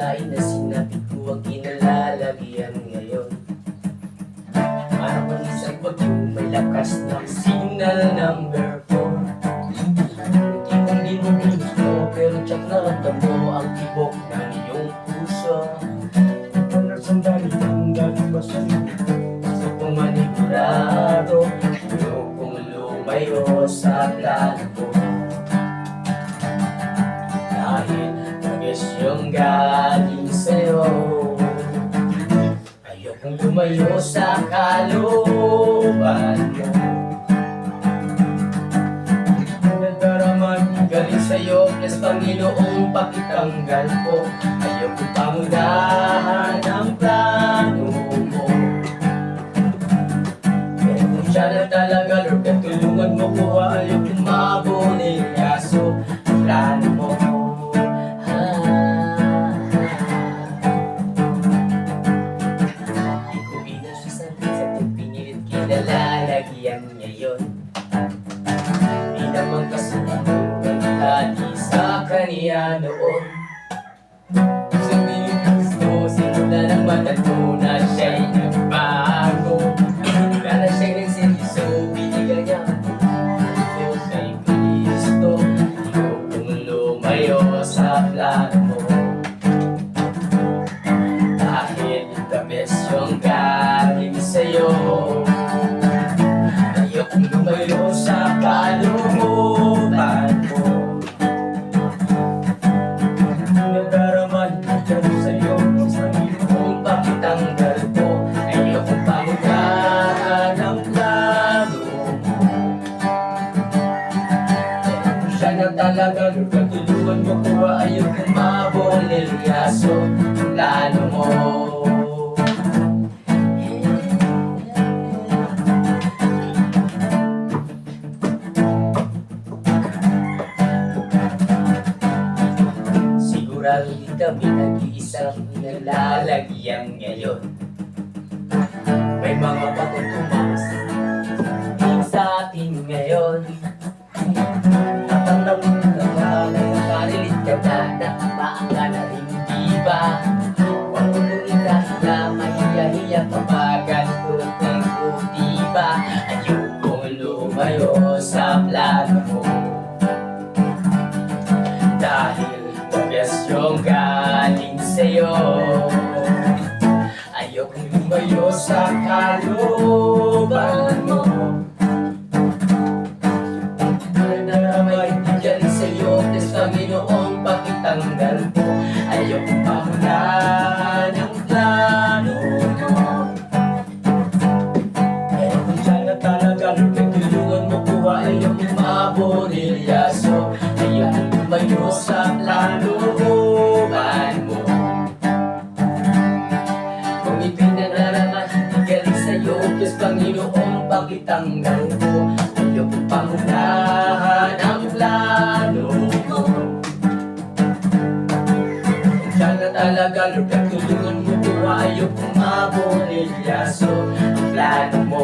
akalain na sinabi ko ang kinalalagyan ngayon. Parang isang bagyong may lakas ng signal number 4. Hindi mo gusto pero tsak na ramdam mo ang tibok ng iyong puso. Pero sandali ang lalabasan Gusto kong manigurado, ayokong lumayo sa plano ko. Dahil nagis yung galing sa'yo, ayokong lumayo sa kalooban mo. Nadaraman Galing sa'yo, yes Panginoong pakitanggal ko. Ayokong pangunahan ang plano mo. Pero kung siya na talaga, Lord, katulungan mo ko. Ayokong mabulilyaso ang plano mo. Di ko inasasabi sa itong pinilit kinalalagyan ngayon. Di naman kasi nagkali sa kaniya noon. Sabihin gusto, simula ng mata ko na siya'y nagbago. Para siya'y nagsiliso, binigyan niya ako kay Kristo. Ayokong lumayo sa plano mo. Dahil the best yung galing sa'yo. Ayokong lumayo sa kalooban mo. nadaraman dyan sa'yo Kung pakitanggal ko, ayokong pangunahan ang plano mo. Kung siya na talaga, Lord, katulungan mo ko. Ayokong mabulilyaso ang plano mo. Sigurado di kami nag-iisang nalalagyan ngayon. May mga bagong tumakas sa atin ngayon. Habang nagkakalay, nakalilit ka na, nakamaan ka na rin, di ba? Huwag mo nung ikahiya, mahiya-hiya pa ba? Ganito kang di ba? Ayokong lumayo sa plano mo. Dahil yes yung galing sa'yo, ayokong lumayo sa kalooban mo. Naramay di galing sa'yo, yes Panginoong pakitanggal ko. Ayokong pamunahan ang plano mo. Pero kung siya na talaga Lord, Tulungan mo ko, ayokong mabulilyaso. Ayokong lumayo sa kalooban mo. Kung ipinanaraman, hindi galing sa'yo, yes Panginoong pakitanggal ko. Ayokong pangunahan ang plano mo. Kung siya na talaga, Lord, tulungan mo ko. Ayokong mabulilyaso ang plano mo.